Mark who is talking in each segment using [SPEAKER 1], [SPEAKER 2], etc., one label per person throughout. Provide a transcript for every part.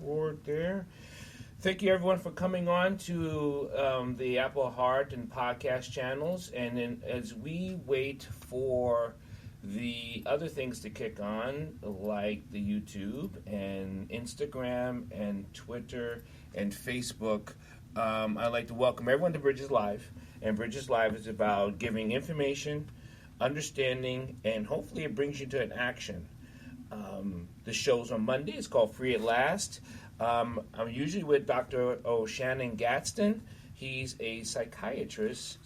[SPEAKER 1] record there. Thank you, everyone, for coming on to the Apple Heart and podcast channels. And then as we wait for the other things to kick on, like the YouTube and Instagram and Twitter and Facebook, I'd like to welcome everyone to Bridges Live. And Bridges Live is about giving information, understanding, and hopefully it brings you to an action. The show's on Monday. It's called Free at Last. I'm usually with Dr. Shannon Gadsden. He's a psychologist,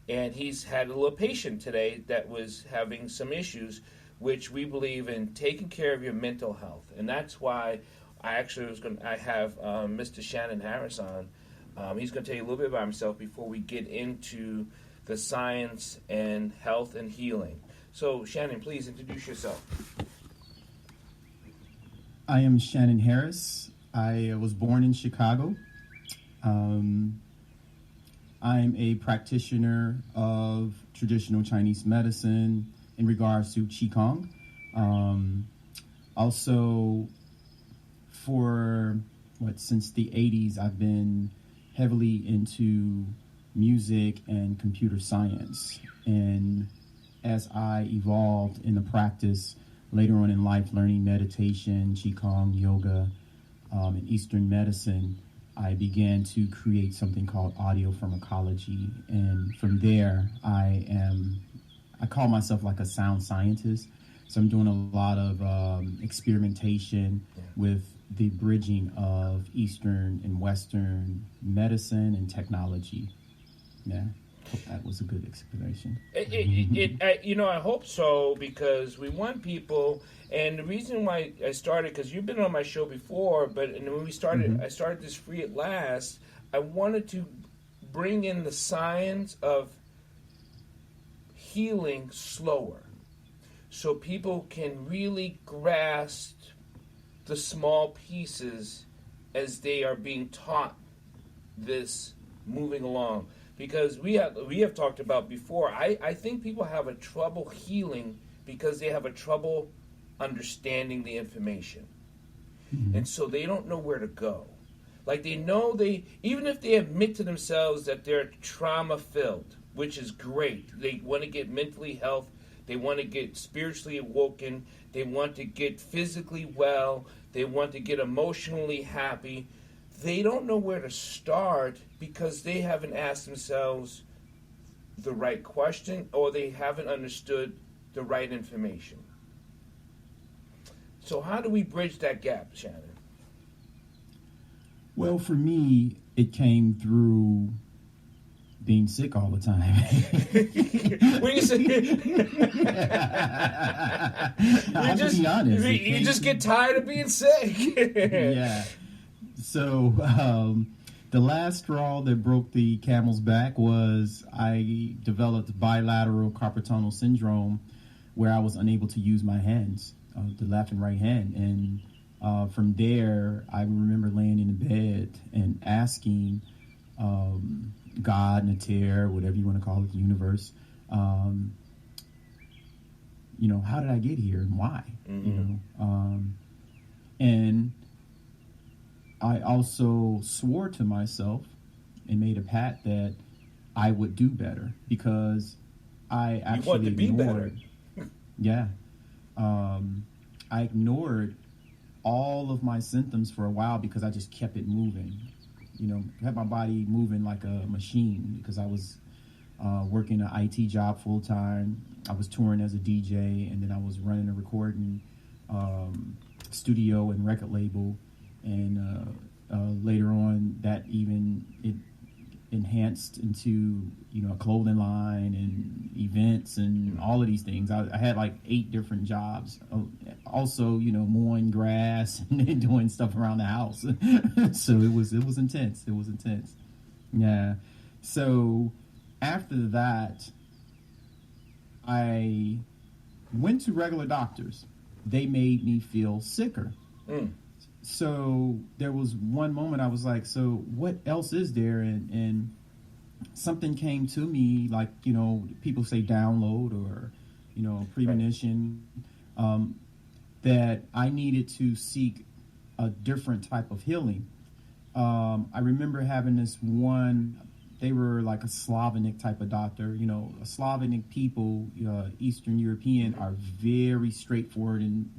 [SPEAKER 1] and he's had a little patient today that was having some issues, which we believe in taking care of your mental health. And that's why I have Mr. Shannon Harris on. He's going to tell you a little bit about himself before we get into the science and health and healing. So, Shannon, please introduce yourself.
[SPEAKER 2] I am Shannon Harris. I was born in Chicago. I'm a practitioner of traditional Chinese medicine in regards to Qigong. Also, since the 80s, I've been heavily into music and computer science. And as I evolved in the practice, later on in life, learning meditation, Qigong, yoga, and Eastern medicine, I began to create something called audio pharmacology. And from there, I call myself like a sound scientist. So I'm doing a lot of experimentation with the bridging of Eastern and Western medicine and technology. Yeah. Hope that was a good explanation.
[SPEAKER 1] I hope so, because we want people, and the reason why I started, because you've been on my show before, but when we started, I started this Free at Last. I wanted to bring in the science of healing slower, so people can really grasp the small pieces as they are being taught this moving along. Because we have talked about before, I think people have a trouble healing because they have a trouble understanding the information. Mm-hmm. And so they don't know where to go. Like even if they admit to themselves that they're trauma-filled, which is great, they want to get mentally health, they want to get spiritually awoken, they want to get physically well, they want to get emotionally happy. They don't know where to start because they haven't asked themselves the right question, or they haven't understood the right information. So how do we bridge that gap, Shannon?
[SPEAKER 2] Well, for me, it came through being sick all the time.
[SPEAKER 1] When you say,
[SPEAKER 2] be honest.
[SPEAKER 1] You just get tired of being sick.
[SPEAKER 2] Yeah. So the last straw that broke the camel's back was I developed bilateral carpal tunnel syndrome, where I was unable to use my hands, the left and right hand. And from there, I remember laying in the bed and asking God, Nater, whatever you want to call it, the universe, how did I get here and why? Mm-hmm. And I also swore to myself and made a pact that I would do better, because I actually ignored. Yeah. I ignored all of my symptoms for a while because I just kept it moving. Had my body moving like a machine, because I was working an IT job full time. I was touring as a DJ, and then I was running a recording studio and record label. And later on, that it enhanced into a clothing line and events and all of these things. I had like 8 different jobs. Also, mowing grass and doing stuff around the house. So it was intense. It was intense. Yeah. So after that, I went to regular doctors. They made me feel sicker. Mm. So there was one moment I was like, so what else is there? And something came to me, like, people say download or, premonition, that I needed to seek a different type of healing. I remember having this one. They were like a Slavonic type of doctor. You know, Slavonic people, Eastern European, are very straightforward, and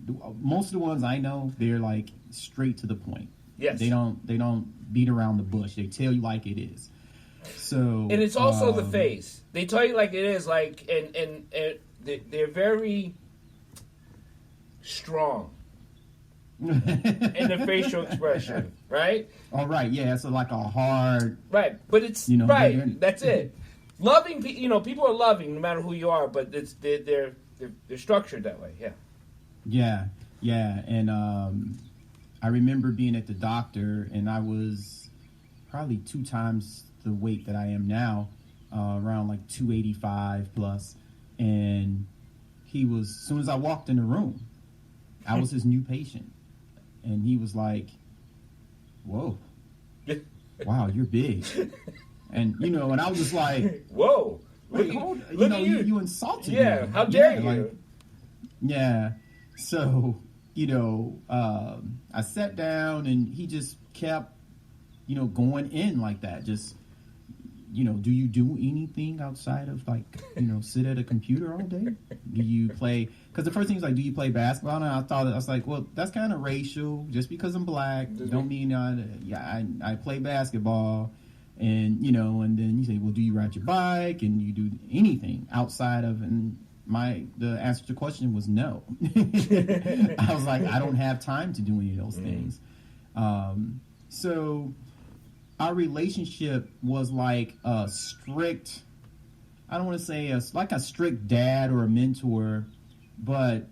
[SPEAKER 2] most of the ones I know, they're like straight to the point.
[SPEAKER 1] Yes.
[SPEAKER 2] They don't beat around the bush. They tell you like it is. So,
[SPEAKER 1] and it's also the face. They tell you like it is, like, and they're very strong in the facial expression, right?
[SPEAKER 2] Oh, right, yeah, it's like a hard,
[SPEAKER 1] right, but it's right. That's it. Loving, people are loving no matter who you are, but they're structured that way.
[SPEAKER 2] Yeah, and I remember being at the doctor, and I was probably 2 times the weight that I am now, around like 285 plus, and he was, as soon as I walked in the room, I was his new patient, and he was like, "Whoa, wow, you're big," and and I was just like,
[SPEAKER 1] "Whoa,
[SPEAKER 2] wait, hold, you insulted me.
[SPEAKER 1] Yeah, how dare you?"
[SPEAKER 2] Like, yeah, so I sat down, and he just kept going in like that, just. Do you do anything outside of sit at a computer all day? Do you play? Because the first thing is like, do you play basketball? And I was like, well, that's kind of racial. Just because I'm black, don't mean I play basketball. And and then you say, well, do you ride your bike? And you do anything outside of? And the answer to the question was no. I was like, I don't have time to do any of those things. So. Our relationship was like a strict, I don't want to say like a strict dad or a mentor, but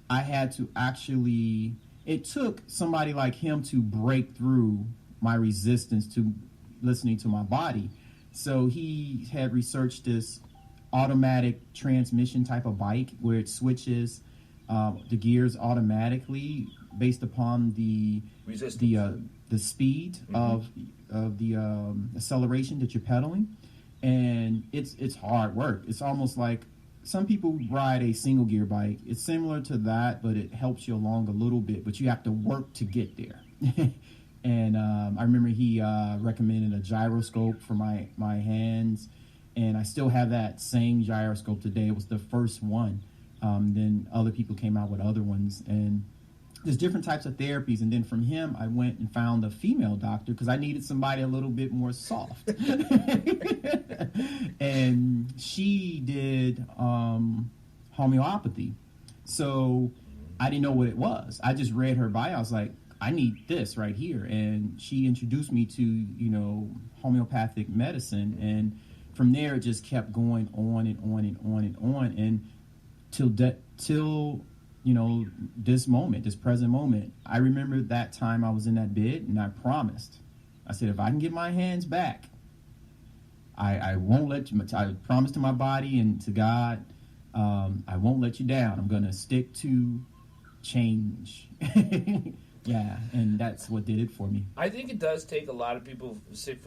[SPEAKER 2] I had to actually, it took somebody like him to break through my resistance to listening to my body. So he had researched this automatic transmission type of bike where it switches the gears automatically based upon the resistance. The speed of the acceleration that you're pedaling, and it's hard work. It's almost like some people ride a single gear bike. It's similar to that, but it helps you along a little bit, but you have to work to get there. And I remember he recommended a gyroscope for my hands, and I still have that same gyroscope today. It was the first one. Then other people came out with other ones, and there's different types of therapies. And then from him, I went and found a female doctor because I needed somebody a little bit more soft. And she did homeopathy. So I didn't know what it was. I just read her bio. I was like, I need this right here. And she introduced me to, homeopathic medicine. And from there, it just kept going on and on and on and on. And till this moment, this present moment, I remember that time I was in that bed, and I promised. I said, if I can get my hands back, I won't let you. I promised to my body and to God, I won't let you down. I'm going to stick to change. Yeah, and that's what did it for me.
[SPEAKER 1] I think it does take a lot of people sick.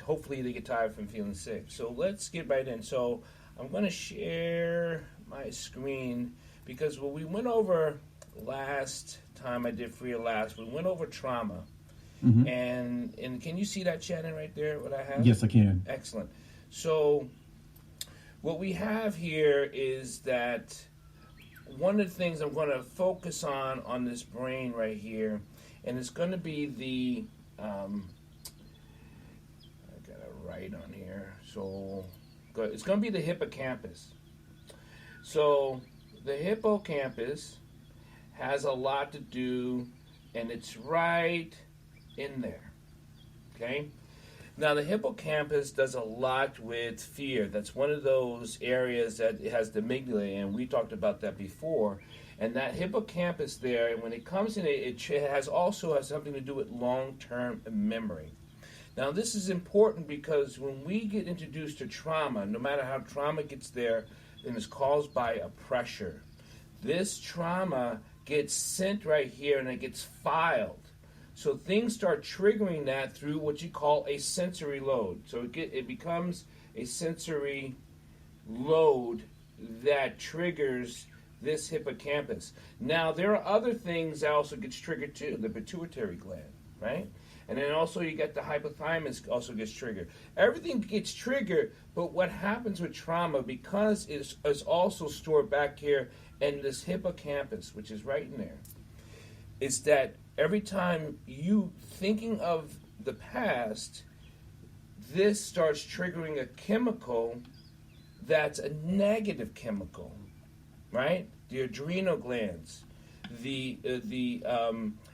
[SPEAKER 1] Hopefully they get tired from feeling sick. So let's get right in. So I'm going to share my screen. Because what we went over last time I did Free at Last, we went over trauma. Mm-hmm. And can you see that, Shannon, right there, what I have?
[SPEAKER 2] Yes, I can.
[SPEAKER 1] Excellent. So what we have here is that one of the things I'm going to focus on this brain right here, and it's going to be the, I got to write on here, so it's going to be the hippocampus. So the hippocampus has a lot to do, and it's right in there, okay? Now, the hippocampus does a lot with fear. That's one of those areas that it has the amygdala, and we talked about that before. And that hippocampus there, and when it comes in, it has something to do with long-term memory. Now, this is important because when we get introduced to trauma, no matter how trauma gets there, and is caused by a pressure. This trauma gets sent right here and it gets filed. So things start triggering that through what you call a sensory load. So it becomes a sensory load that triggers this hippocampus. Now, there are other things that also gets triggered too, the pituitary gland, right? And then also you get the hypothalamus also gets triggered. Everything gets triggered, but what happens with trauma, because it's also stored back here in this hippocampus, which is right in there, is that every time you thinking of the past, this starts triggering a chemical that's a negative chemical, right? The adrenal glands,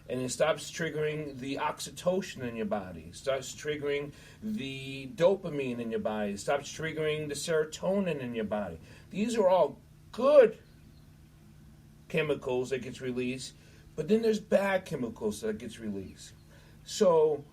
[SPEAKER 1] and it stops triggering the oxytocin in your body. It starts triggering the dopamine in your body. It stops triggering the serotonin in your body. These are all good chemicals that gets released, but then there's bad chemicals that gets released. So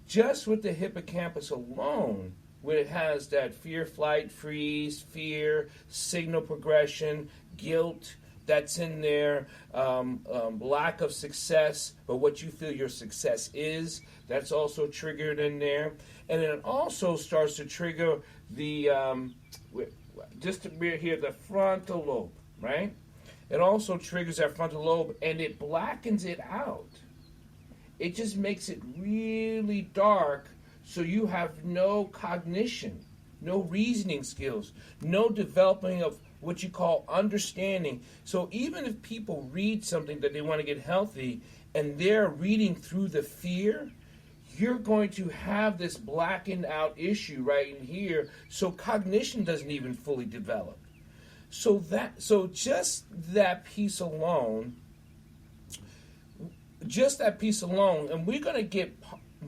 [SPEAKER 1] just with the hippocampus alone, where it has that fear, flight, freeze, fear, signal progression, guilt, that's in there, lack of success, but what you feel your success is, that's also triggered in there. And then it also starts to trigger the, just to be here, the frontal lobe, right? It also triggers that frontal lobe, and it blackens it out. It just makes it really dark, so you have no cognition, no reasoning skills, no developing of what you call understanding. So even if people read something that they want to get healthy and they're reading through the fear, you're going to have this blackened out issue right in here, so cognition doesn't even fully develop. So just that piece alone, and we're going to get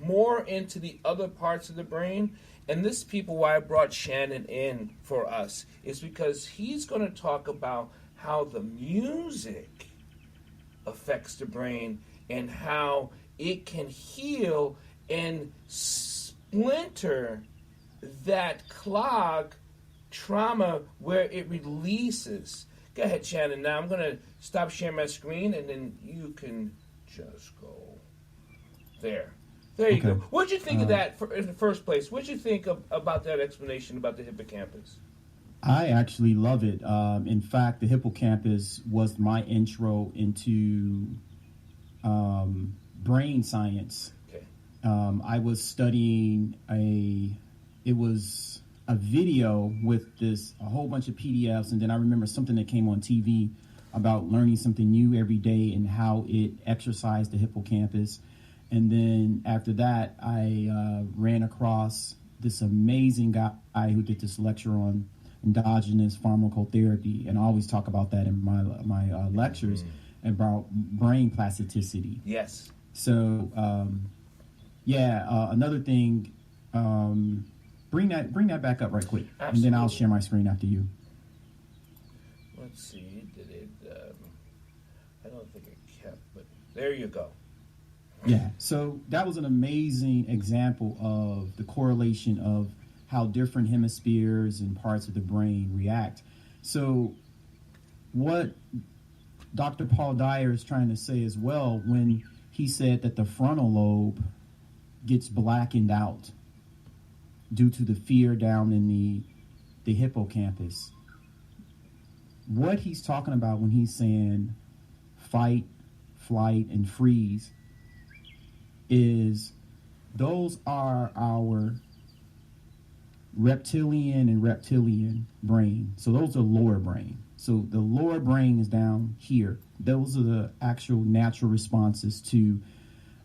[SPEAKER 1] more into the other parts of the brain. And this is why I brought Shannon in for us, is because he's going to talk about how the music affects the brain and how it can heal and splinter that clog trauma where it releases. Go ahead, Shannon. Now I'm going to stop sharing my screen, and then you can just go there. There you go. What did you think of that in the first place? What did you think about that explanation about the hippocampus?
[SPEAKER 2] I actually love it. In fact, the hippocampus was my intro into brain science.
[SPEAKER 1] Okay.
[SPEAKER 2] I was studying it was a video with a whole bunch of PDFs, and then I remember something that came on TV about learning something new every day and how it exercised the hippocampus. And then after that, I ran across this amazing guy who did this lecture on endogenous pharmacotherapy, and I always talk about that in my lectures about brain plasticity.
[SPEAKER 1] Yes.
[SPEAKER 2] So, another thing, bring that back up right quick,
[SPEAKER 1] Absolutely.
[SPEAKER 2] And then I'll share my screen after you.
[SPEAKER 1] Let's see, did it? I don't think it kept, but there you go.
[SPEAKER 2] Yeah, so that was an amazing example of the correlation of how different hemispheres and parts of the brain react. So what Dr. Paul Dyer is trying to say as well, when he said that the frontal lobe gets blackened out due to the fear down in the hippocampus, what he's talking about when he's saying fight, flight, and freeze is those are our reptilian brain. So those are lower brain. So the lower brain is down here. Those are the actual natural responses to,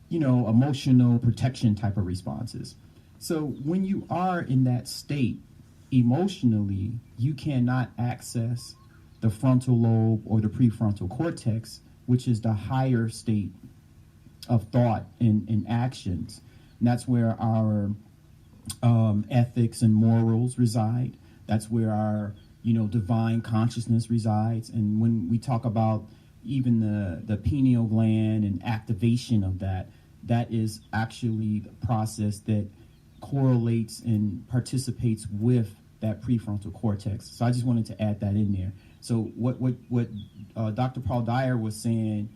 [SPEAKER 2] emotional protection type of responses. So when you are in that state emotionally, you cannot access the frontal lobe or the prefrontal cortex, which is the higher state of thought and actions. And that's where our ethics and morals reside. That's where our, divine consciousness resides. And when we talk about even the pineal gland and activation of that is actually the process that correlates and participates with that prefrontal cortex. So I just wanted to add that in there. So what Dr. Paul Dyer was saying,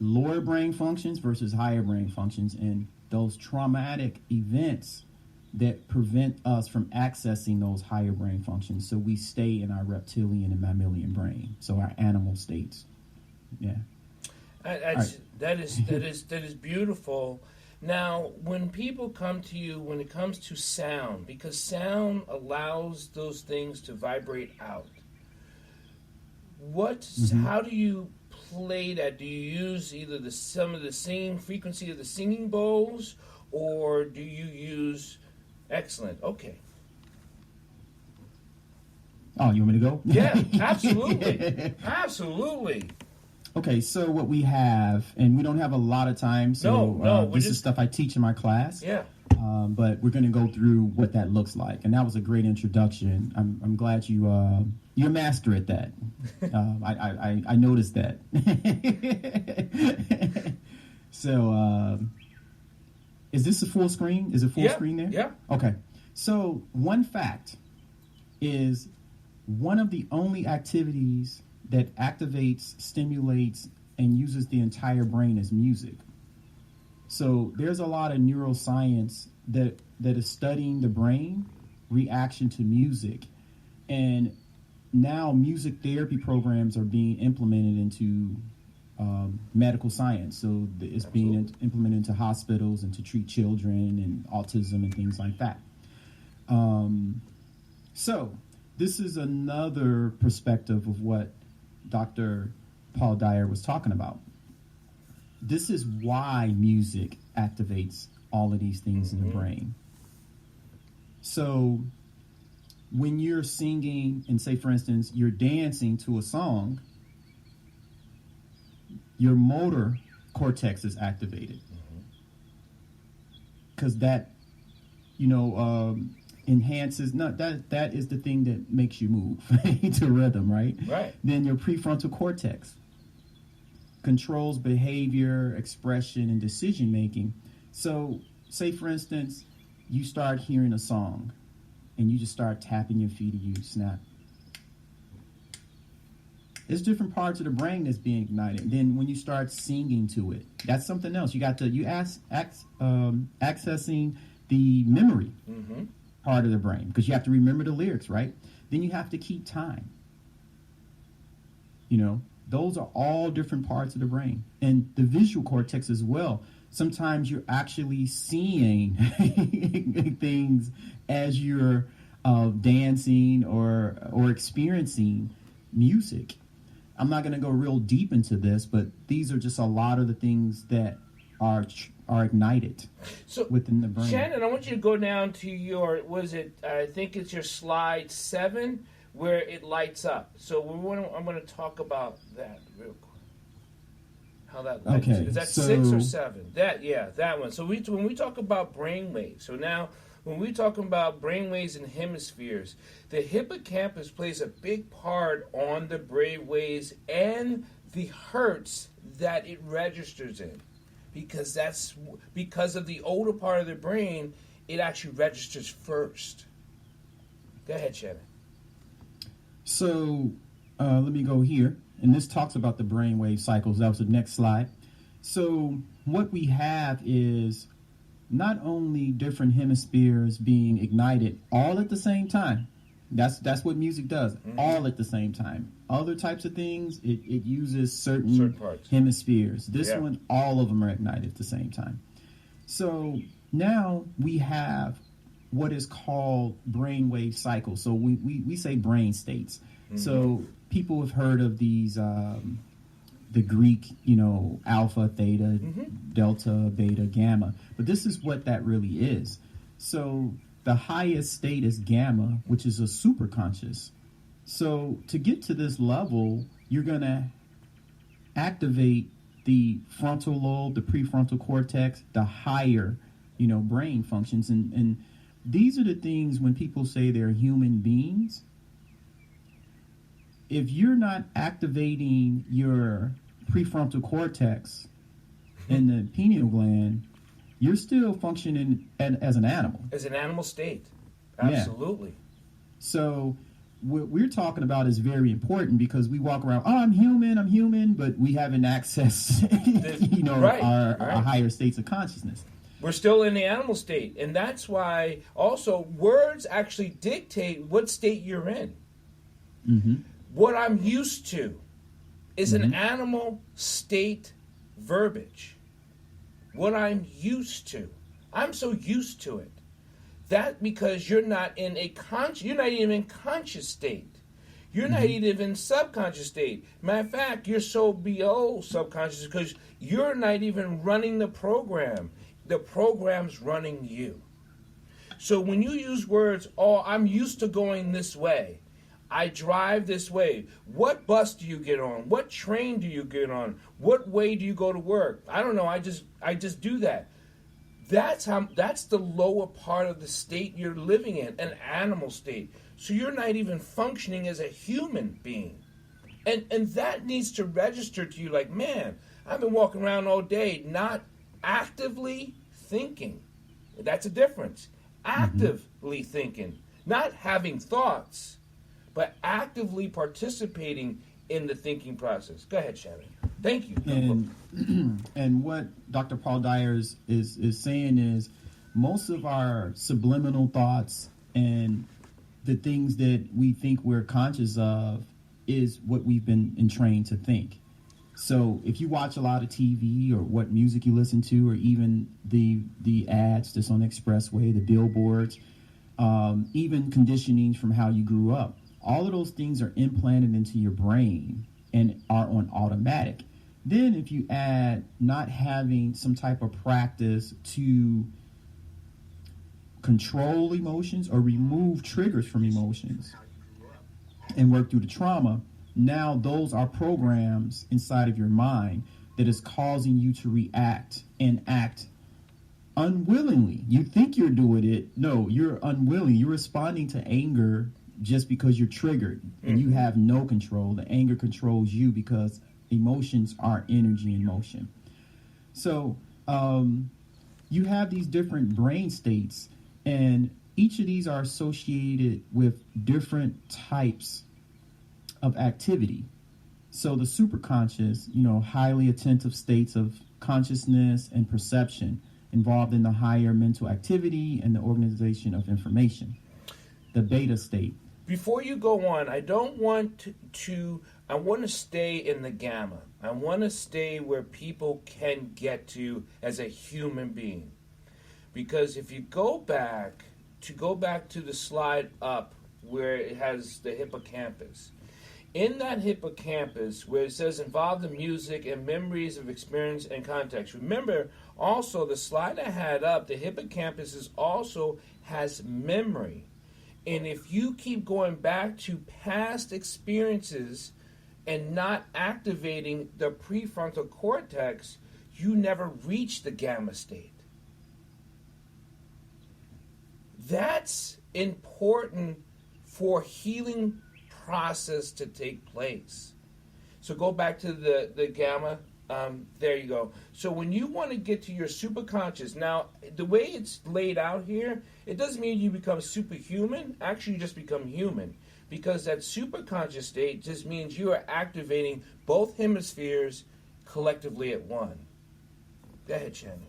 [SPEAKER 2] lower brain functions versus higher brain functions, and those traumatic events that prevent us from accessing those higher brain functions. So we stay in our reptilian and mammalian brain, so our animal states. Yeah.
[SPEAKER 1] That is beautiful. Now, when people come to you, when it comes to sound, because sound allows those things to vibrate out, how do you play that? Do you use either some of the singing frequency of the singing bowls, or do you use... Excellent. Okay.
[SPEAKER 2] Oh, you want me to go?
[SPEAKER 1] Yeah, absolutely. Absolutely.
[SPEAKER 2] Okay, so what we have, and we don't have a lot of time, so this is stuff I teach in my class.
[SPEAKER 1] Yeah.
[SPEAKER 2] But we're going to go through what that looks like, and that was a great introduction. I'm glad you're a master at that. I noticed that. So, is this a full screen? Is it full screen there?
[SPEAKER 1] Yeah.
[SPEAKER 2] Okay. So one fact is one of the only activities that activates, stimulates, and uses the entire brain is music. So there's a lot of neuroscience that is studying the brain reaction to music. And now music therapy programs are being implemented into medical science. So it's being implemented into hospitals and to treat children and autism and things like that. So this is another perspective of what Dr. Paul Dyer was talking about. This is why music activates all of these things in the brain. So when you're singing and say, for instance, you're dancing to a song, your motor cortex is activated because that, enhances. That is the thing that makes you move to rhythm, right?
[SPEAKER 1] Right.
[SPEAKER 2] Then your prefrontal cortex controls behavior, expression, and decision making. So, say for instance, you start hearing a song, and you just start tapping your feet, and you snap. There's different parts of the brain that's being ignited. Then when you start singing to it, that's something else. You got to accessing the memory part of the brain because you have to remember the lyrics, right? Then you have to keep time. Those are all different parts of the brain, and the visual cortex as well. Sometimes you're actually seeing things as you're dancing or experiencing music. I'm not going to go real deep into this, but these are just a lot of the things that are ignited within the brain.
[SPEAKER 1] Shannon, I want you to go down to your, I think it's your slide 7, where it lights up. So I'm going to talk about that real quick. How that lights up. Is that 6 or 7? That one. So when we talk about brainwaves, so now when we talk about brainwaves and hemispheres, the hippocampus plays a big part on the brainwaves and the hertz that it registers in. Because of the older part of the brain, it actually registers first. Go ahead, Shannon.
[SPEAKER 2] So let me go here. And this talks about the brainwave cycles. That was the next slide. So what we have is not only different hemispheres being ignited all at the same time. That's what music does, all at the same time. Other types of things, it uses certain parts. Hemispheres. This one, all of them are ignited at the same time. So now we have what is called brainwave cycles. So we say brain states. So people have heard of these, the Greek, alpha, theta, delta, beta, gamma. But this is what that really is. So the highest state is gamma, which is a superconscious. So to get to this level, you're going to activate the frontal lobe, the prefrontal cortex, the higher, brain functions. And these are the things when people say they're human beings. If you're not activating your prefrontal cortex and the pineal gland, you're still functioning as an animal.
[SPEAKER 1] As an animal state. Absolutely.
[SPEAKER 2] Yeah. So what we're talking about is very important because we walk around, I'm human, but we haven't accessed, our higher states of consciousness.
[SPEAKER 1] We're still in the animal state. And that's why also words actually dictate what state you're in.
[SPEAKER 2] Mm-hmm.
[SPEAKER 1] What I'm used to is an animal state verbiage. What I'm used to. I'm so used to it. That because you're not in a you're not even in conscious state. You're not even in subconscious state. Matter of fact, you're so below subconscious because you're not even running the program. The program's running you. So when you use words, oh, I'm used to going this way. I drive this way. What bus do you get on? What train do you get on? What way do you go to work? I don't know. I just do that. That's the lower part of the state you're living in, an animal state. So you're not even functioning as a human being. And that needs to register to you like, man, I've been walking around all day not actively thinking. That's a difference. Actively thinking, not having thoughts, but actively participating in the thinking process. Go ahead, Shannon. Thank you.
[SPEAKER 2] And what Dr. Paul Dyer is saying is most of our subliminal thoughts and the things that we think we're conscious of is what we've been entrained to think. So if you watch a lot of TV or what music you listen to, or even the ads that's on the expressway, the billboards, even conditioning from how you grew up, all of those things are implanted into your brain and are on automatic. Then if you add not having some type of practice to control emotions or remove triggers from emotions and work through the trauma, now those are programs inside of your mind that is causing you to react and act unwillingly. You think you're doing it. No, you're unwilling. You're responding to anger just because you're triggered and you have no control. The anger controls you because emotions are energy in motion. So you have these different brain states, and each of these are associated with different types of activity. So the superconscious, highly attentive states of consciousness and perception involved in the higher mental activity and the organization of information. The beta state.
[SPEAKER 1] Before you go on, I don't want I want to stay in the gamma. I want to stay where people can get to as a human being. Because if you go back to the slide up where it has the hippocampus, in that hippocampus where it says involved in music and memories of experience and context, remember also the slide I had up, the hippocampus also has memory. And if you keep going back to past experiences and not activating the prefrontal cortex, you never reach the gamma state. That's important for healing process to take place. So go back to the gamma. There you go. So when you want to get to your superconscious, now the way it's laid out here, it doesn't mean you become superhuman. Actually, you just become human, because that superconscious state just means you are activating both hemispheres collectively at one. Go ahead, Shannon.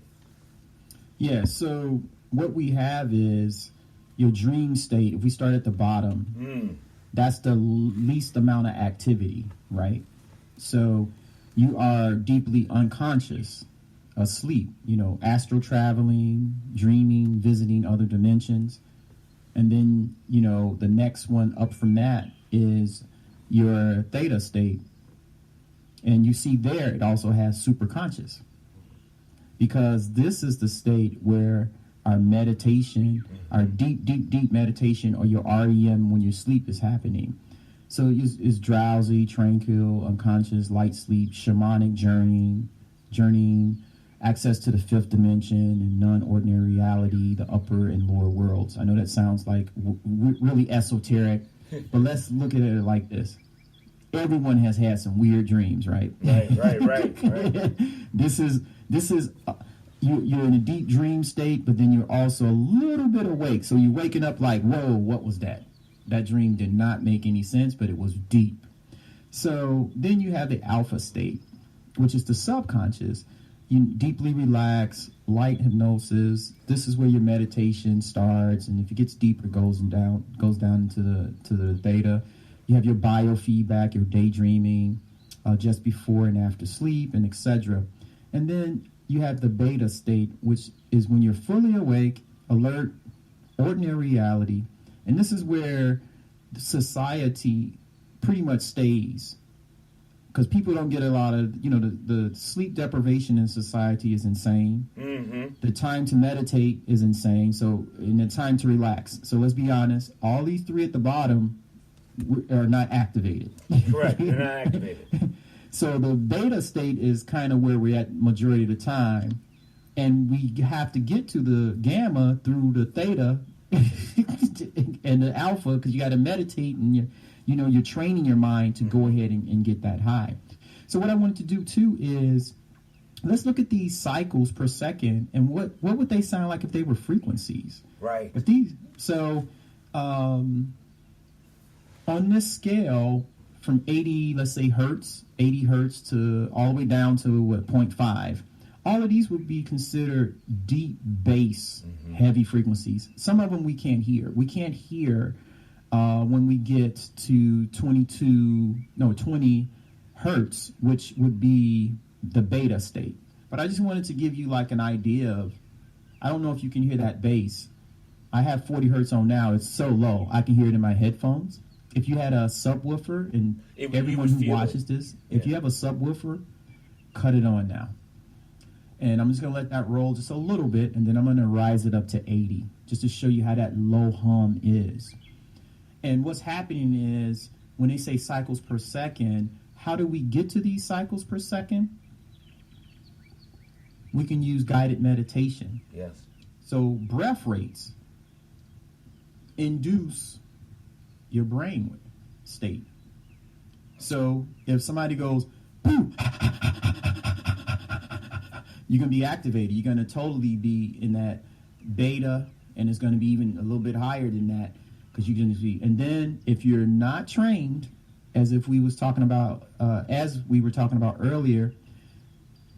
[SPEAKER 2] Yeah, so what we have is your dream state. If we start at the bottom, that's the least amount of activity, right? So you are deeply unconscious, asleep, astral traveling, dreaming, visiting other dimensions. And then, the next one up from that is your theta state. And you see there, it also has superconscious. Because this is the state where our meditation, our deep, deep, deep meditation, or your REM when you sleep is happening. So it's drowsy, tranquil, unconscious, light sleep, shamanic journeying, access to the fifth dimension and non-ordinary reality, the upper and lower worlds. I know that sounds like really esoteric, but let's look at it like this. Everyone has had some weird dreams, right?
[SPEAKER 1] Right.
[SPEAKER 2] This is you're in a deep dream state, but then you're also a little bit awake. So you're waking up like, whoa, what was that? That dream did not make any sense, but it was deep. So then you have the alpha state, which is the subconscious. you deeply relax, light hypnosis. This is where your meditation starts, and if it gets deeper, goes down into the theta. You have your biofeedback, your daydreaming, just before and after sleep, and etc. And then you have the beta state, which is when you're fully awake, alert, ordinary reality. And this is where society pretty much stays, because people don't get a lot of, the sleep deprivation in society is insane. Mm-hmm. The time to meditate is insane. So, and the time to relax. So let's be honest, all these three at the bottom are not activated.
[SPEAKER 1] Correct, they're not activated.
[SPEAKER 2] So the beta state is kind of where we're at majority of the time. And we have to get to the gamma through the theta and the alpha, because you got to meditate, and you're training your mind to go ahead and get that high. So what I wanted to do too is, let's look at these cycles per second, and what would they sound like if they were frequencies?
[SPEAKER 1] Right.
[SPEAKER 2] On this scale from 80, let's say 80 hertz to all the way down to 0.5. All of these would be considered deep bass, heavy frequencies. Some of them we can't hear. We can't hear when we get to 20 hertz, which would be the beta state. But I just wanted to give you like an idea of, I don't know if you can hear that bass. I have 40 hertz on now. It's so low, I can hear it in my headphones. If you had a subwoofer, and everyone who watches this, if you have a subwoofer, cut it on now. And I'm just going to let that roll just a little bit, and then I'm going to rise it up to 80, just to show you how that low hum is. And what's happening is, when they say cycles per second, how do we get to these cycles per second? We can use guided meditation.
[SPEAKER 1] Yes.
[SPEAKER 2] So breath rates induce your brain state. So if somebody goes, boom, you're going to be activated. You're going to totally be in that beta, and it's going to be even a little bit higher than that, because you're going to be. And then if you're not trained, as we were talking about earlier,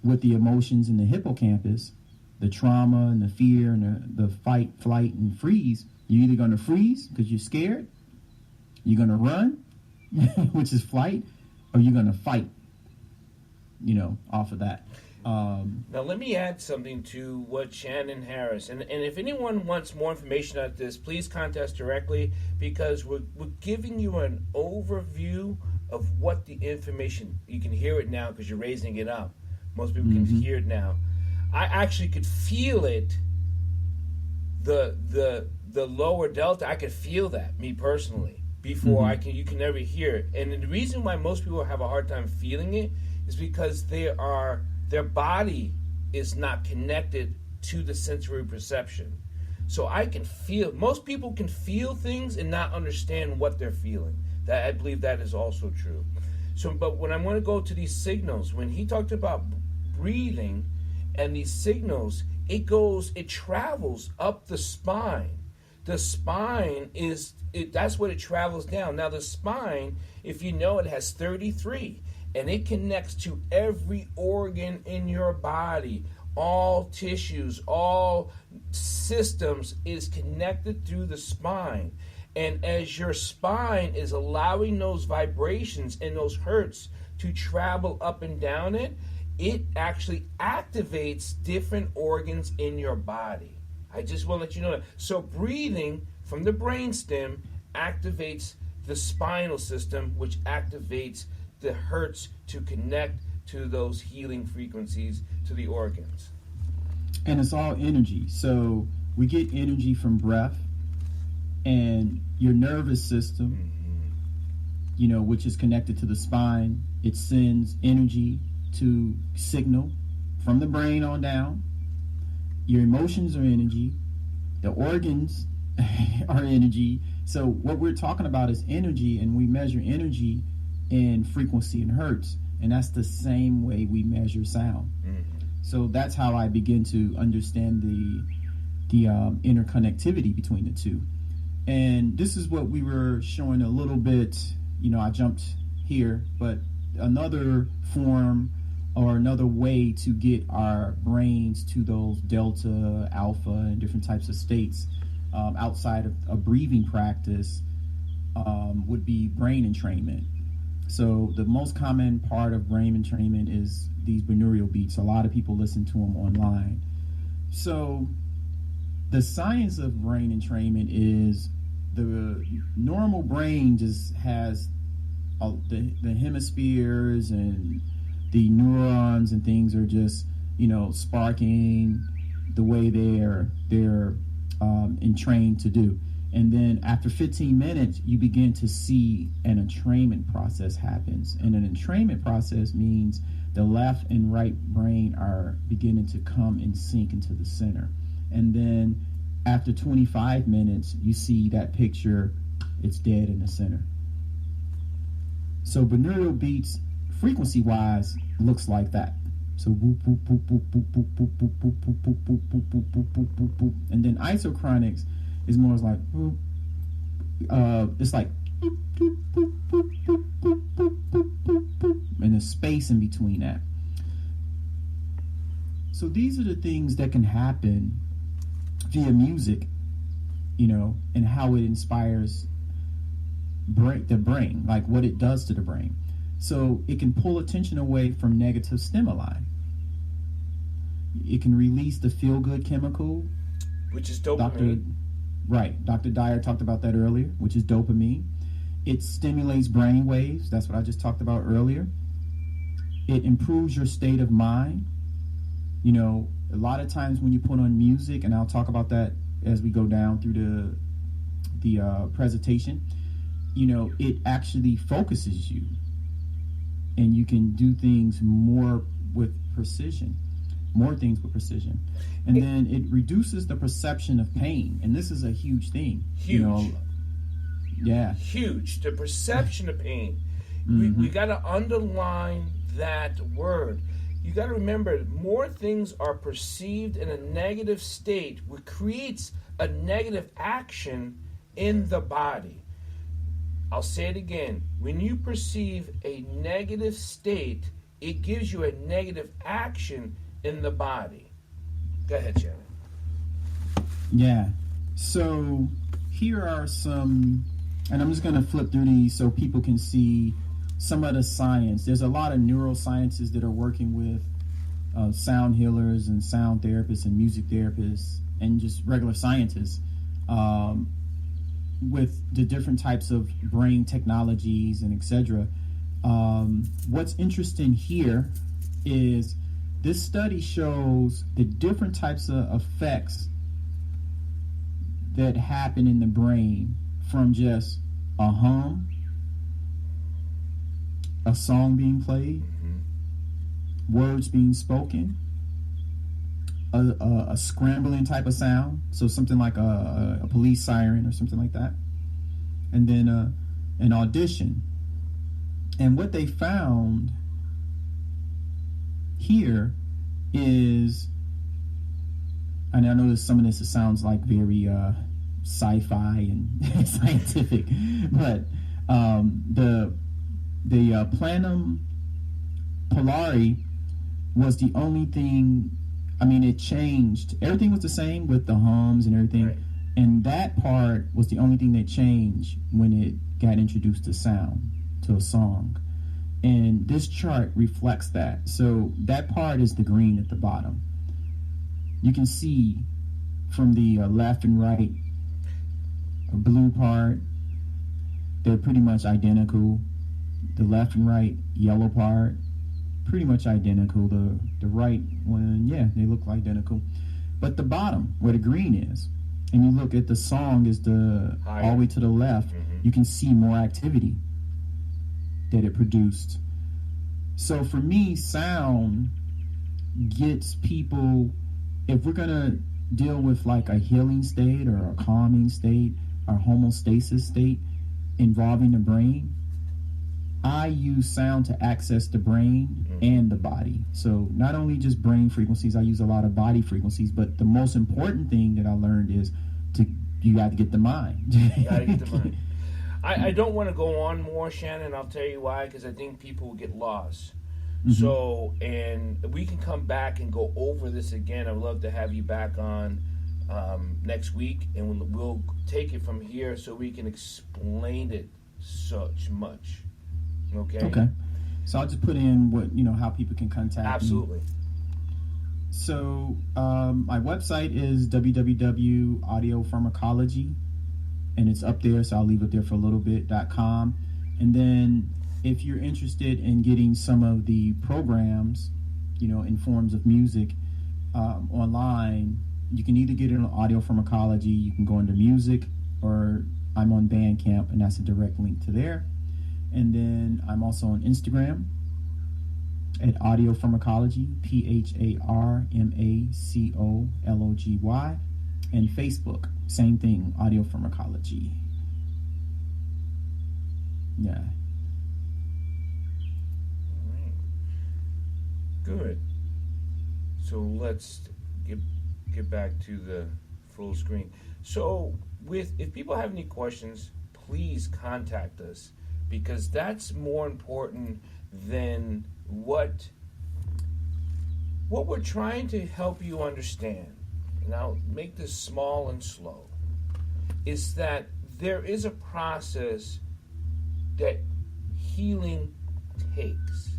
[SPEAKER 2] with the emotions in the hippocampus, the trauma and the fear and the fight, flight, and freeze, you're either going to freeze because you're scared, you're going to run, which is flight, or you're going to fight, off of that.
[SPEAKER 1] Now, let me add something to what Shannon Harris, and if anyone wants more information on this, please contact us directly, because we're giving you an overview of what the information, you can hear it now because you're raising it up. Most people can hear it now. I actually could feel it, the lower delta, I could feel that, me personally, before you can never hear it. And the reason why most people have a hard time feeling it is because their body is not connected to the sensory perception. So I can feel, most people can feel things and not understand what they're feeling. That, I believe that is also true. So, but when I want to go to these signals, when he talked about breathing and these signals, it travels up the spine. The spine that's what it travels down. Now the spine, if you know, it has 33, and it connects to every organ in your body. All tissues, all systems is connected through the spine. And as your spine is allowing those vibrations and those hertz to travel up and down it actually activates different organs in your body. I just want to let you know that. So breathing from the brainstem activates the spinal system, which activates the hertz to connect to those healing frequencies to the organs.
[SPEAKER 2] And it's all energy. So we get energy from breath, and your nervous system, which is connected to the spine, it sends energy to signal from the brain on down. Your emotions are energy. The organs are energy. So what we're talking about is energy, and we measure energy in frequency and hertz, and that's the same way we measure sound. So that's how I begin to understand the interconnectivity between the two. And this is what we were showing a little bit. I jumped here, but another form or another way to get our brains to those delta, alpha, and different types of states outside of a breathing practice would be brain entrainment. So the most common part of brain entrainment is these binaural beats. A lot of people listen to them online. So the science of brain entrainment is the normal brain just has the hemispheres and the neurons and things are just, sparking the way they're entrained to do. And then after 15 minutes, you begin to see an entrainment process happens. And an entrainment process means the left and right brain are beginning to come in sync into the center. And then after 25 minutes, you see that picture, it's dead in the center. So binaural beats, frequency-wise, looks like that. So boop, boop, boop, boop, boop, boop, boop, boop, boop, boop, boop, boop, boop, boop, boop, boop, boop, boop. And then isochronics is more like, it's like, and there's space in between that. So these are the things that can happen via music, and how it inspires the brain, like what it does to the brain. So it can pull attention away from negative stimuli. It can release the feel-good chemical,
[SPEAKER 1] which is dopamine.
[SPEAKER 2] Dr. Dyer talked about that earlier, which is dopamine. It stimulates brain waves. That's what I just talked about earlier. It improves your state of mind. A lot of times when you put on music, and I'll talk about that as we go down through the presentation, it actually focuses you, and you can do things more with precision. And then it reduces the perception of pain, and this is a huge thing.
[SPEAKER 1] Huge.
[SPEAKER 2] Yeah.
[SPEAKER 1] Huge. The perception of pain. Mm-hmm. We got to underline that word. You got to remember, more things are perceived in a negative state, which creates a negative action in the body. I'll say it again. When you perceive a negative state, it gives you a negative action in the body. Go ahead, Shannon.
[SPEAKER 2] Yeah. So here are some, and I'm just going to flip through these so people can see some of the science. There's a lot of neuroscientists that are working with sound healers and sound therapists and music therapists and just regular scientists with the different types of brain technologies and etc. What's interesting here is this study shows the different types of effects that happen in the brain from just a hum, a song being played, words being spoken, a scrambling type of sound, so something like a police siren or something like that, and then an audition. And what they found here is, and I know that some of this sounds like very sci-fi and scientific, but the planum polari was the only thing. I mean, it changed. Everything was the same with the hums and everything, right. And that part was the only thing that changed when it got introduced to sound, to a song. And this chart reflects that. So that part is the green at the bottom. You can see from the left and right, a blue part, they're pretty much identical. The left and right yellow part, pretty much identical. The right one, yeah, they look identical. But the bottom, where the green is, and you look at the song is the higher, all the way to the left, you can see more activity that it produced. So for me, sound gets people, if we're gonna deal with like a healing state or a calming state or homeostasis state involving the brain, I use sound to access the brain and the body. So not only just brain frequencies, I use a lot of body frequencies, but the most important thing that I learned is you got to get the mind.
[SPEAKER 1] You got to get the mind. I don't want to go on more, Shannon. I'll tell you why, because I think people will get lost. So, and we can come back and go over this again. I would love to have you back on next week, and we'll take it from here so we can explain it such much. Okay.
[SPEAKER 2] So I'll just put in how people can contact
[SPEAKER 1] Absolutely.
[SPEAKER 2] me. So my website is www.audiopharmacology, and it's up there, so I'll leave it there for a little bit.com. And then if you're interested in getting some of the programs, in forms of music online, you can either get it on Audio Pharmacology, you can go into music, or I'm on Bandcamp, and that's a direct link to there. And then I'm also on Instagram at Audio Pharmacology, PHARMACOLOGY, and Facebook, same thing, Audio Pharmacology. Yeah.
[SPEAKER 1] All right. Good. So let's get back to the full screen. So if people have any questions, please contact us, because that's more important than what we're trying to help you understand. And I'll make this small and slow. Is that there is a process that healing takes.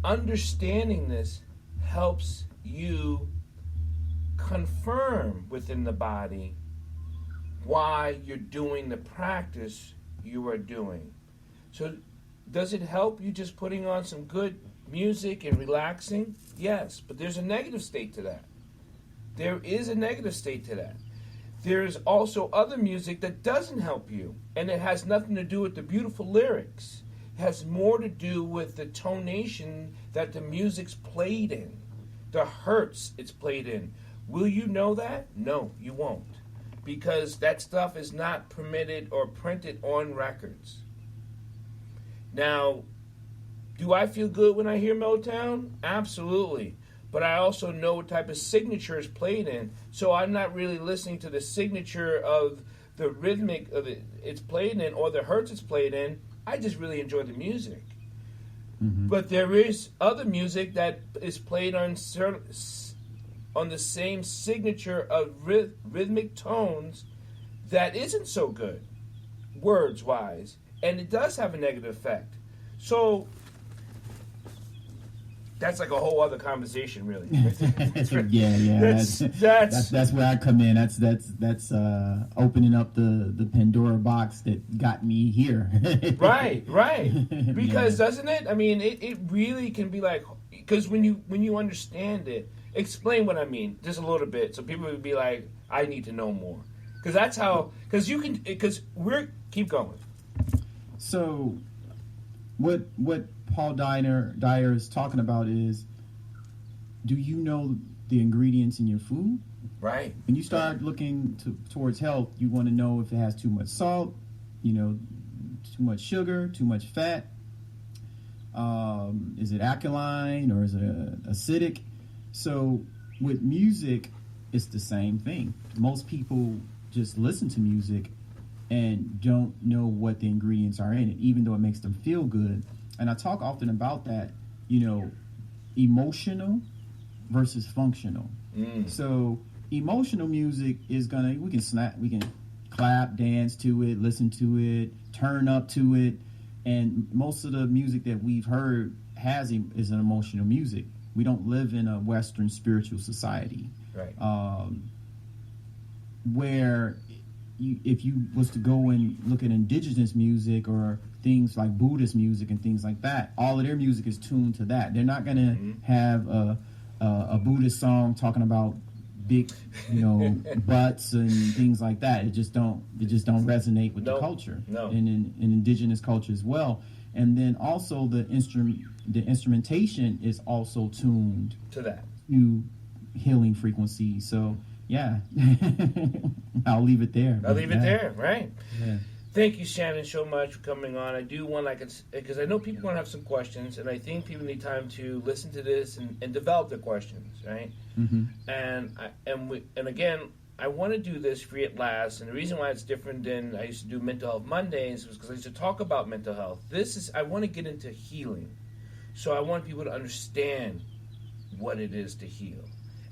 [SPEAKER 1] Understanding this helps you confirm within the body why you're doing the practice you are doing. So does it help you just putting on some good music and relaxing? Yes, but there's a negative state to that. There is a negative state to that. There's also other music that doesn't help you, and it has nothing to do with the beautiful lyrics. It has more to do with the tonation that the music's played in, the hertz it's played in. Will you know that? No, you won't, because that stuff is not permitted or printed on records. Now, do I feel good when I hear Motown? Absolutely. But I also know what type of signature is played in, so I'm not really listening to the signature of the rhythmic of it's played in or the hertz it's played in. I just really enjoy the music. But there is other music that is played on the same signature of rhythmic tones that isn't so good, words-wise, and it does have a negative effect. So that's like a whole other conversation, really.
[SPEAKER 2] Yeah. That's where I come in. That's opening up the Pandora box that got me here.
[SPEAKER 1] Right. Because doesn't it? I mean, it really can be like, because when you understand it, explain what I mean just a little bit, so people would be like, I need to know more. Because that's how. Because keep going.
[SPEAKER 2] So, what Paul Dyer is talking about is, do you know the ingredients in your food?
[SPEAKER 1] Right.
[SPEAKER 2] When you start looking towards health, you want to know if it has too much salt, too much sugar, too much fat. Is it alkaline or is it acidic? So with music, it's the same thing. Most people just listen to music and don't know what the ingredients are in it, even though it makes them feel good. And I talk often about that, emotional versus functional. So emotional music is we can clap, dance to it, listen to it, turn up to it. And most of the music that we've heard is an emotional music. We don't live in a Western spiritual society.
[SPEAKER 1] Right.
[SPEAKER 2] Where if you was to go and look at indigenous music or things like Buddhist music and things like that, all of their music is tuned to that. They're not going to have a Buddhist song talking about big, butts and things like that. It just don't resonate with the culture.
[SPEAKER 1] No.
[SPEAKER 2] And in indigenous culture as well. And then also the instrumentation is also tuned
[SPEAKER 1] to that,
[SPEAKER 2] to healing frequency. So yeah, I'll leave it there.
[SPEAKER 1] I'll leave it there, right?
[SPEAKER 2] Yeah.
[SPEAKER 1] Thank you, Shannon, so much for coming on. I do want, because I know people want to have some questions, and I think people need time to listen to this and develop their questions, right? And again, I want to do this free at last, and the reason why it's different than I used to do Mental Health Mondays was because I used to talk about mental health. I want to get into healing. So I want people to understand what it is to heal.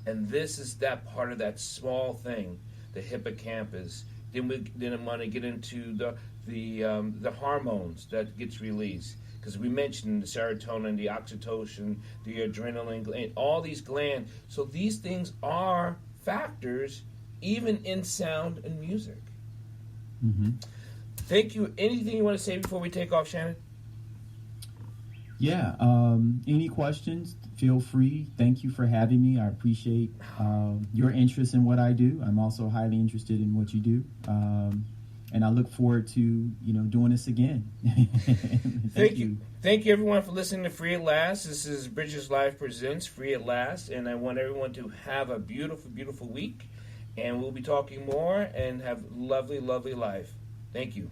[SPEAKER 1] And this is that part of that small thing, the hippocampus. Then I want to get into the hormones that gets released. Because we mentioned the serotonin, the oxytocin, the adrenaline gland, all these glands. So these things are factors even in sound and music.
[SPEAKER 2] Mm-hmm.
[SPEAKER 1] Thank you. Anything you want to say before we take off, Shannon?
[SPEAKER 2] Yeah. Any questions? Feel free. Thank you for having me. I appreciate your interest in what I do. I'm also highly interested in what you do. And I look forward to, doing this again.
[SPEAKER 1] Thank you. Thank you, everyone, for listening to Free at Last. This is Bridges Live Presents Free at Last. And I want everyone to have a beautiful, beautiful week. And we'll be talking more and have lovely, lovely life. Thank you.